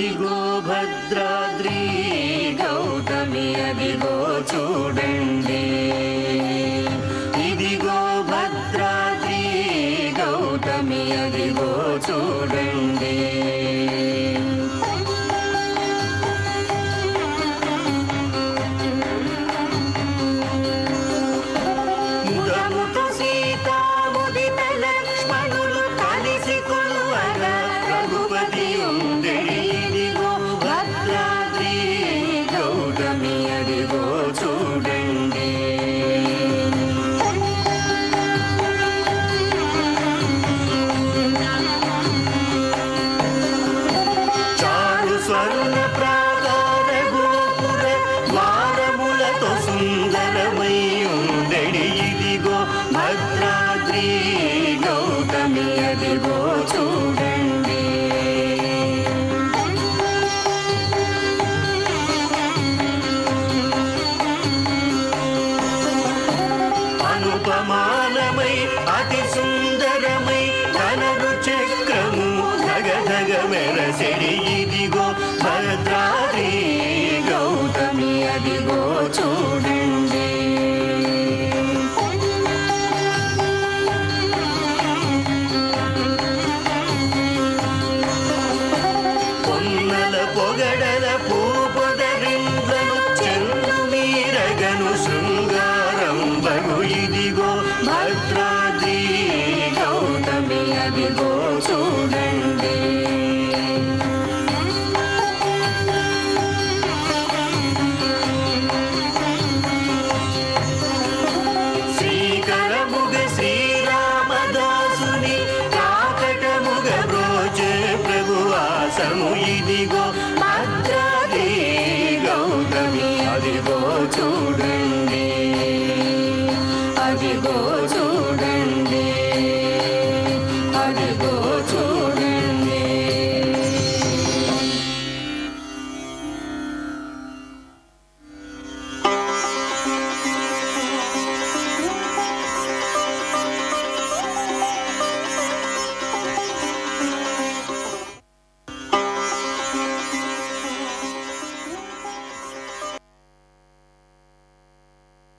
ఇదిగో భద్రాద్రి గౌతమి అదిగో చూడండి, ఇదిగో భద్రాద్రి గౌతమి అదిగో చూడండి. ముదముతో సీతా ముదిత లక్ష్మణులు కలిసి కొలువగా రఘుపతి ఉండెడి, ఇదిగో భద్రాద్రి గౌతమి అదిగో చూడండి. చారు స్వర్ణ ప్రాకార గోపుర ద్వారములతో సుందరమై ఉండెడి, ఇదిగో భద్రాద్రి గౌతమి అదిగో చూడండి. అనుపమానమై అతి సుందరమై ధనరు చక్రము ధగధగ మెరసెడి, ఇదిగో భద్రాద్రి గౌతమి అదిగో చూడండి. పొన్నల పొగడల పూపొదరిండ్లను చెన్ను మీరగను శృంగారం బగు, ఇదిగో భద్రాద్రి గౌతమి అదిగో చూడండి. శ్రీకరముగ శ్రీరామదాసుని కాకటముగ బ్రోచే ప్రభువాసము, ఇదిగో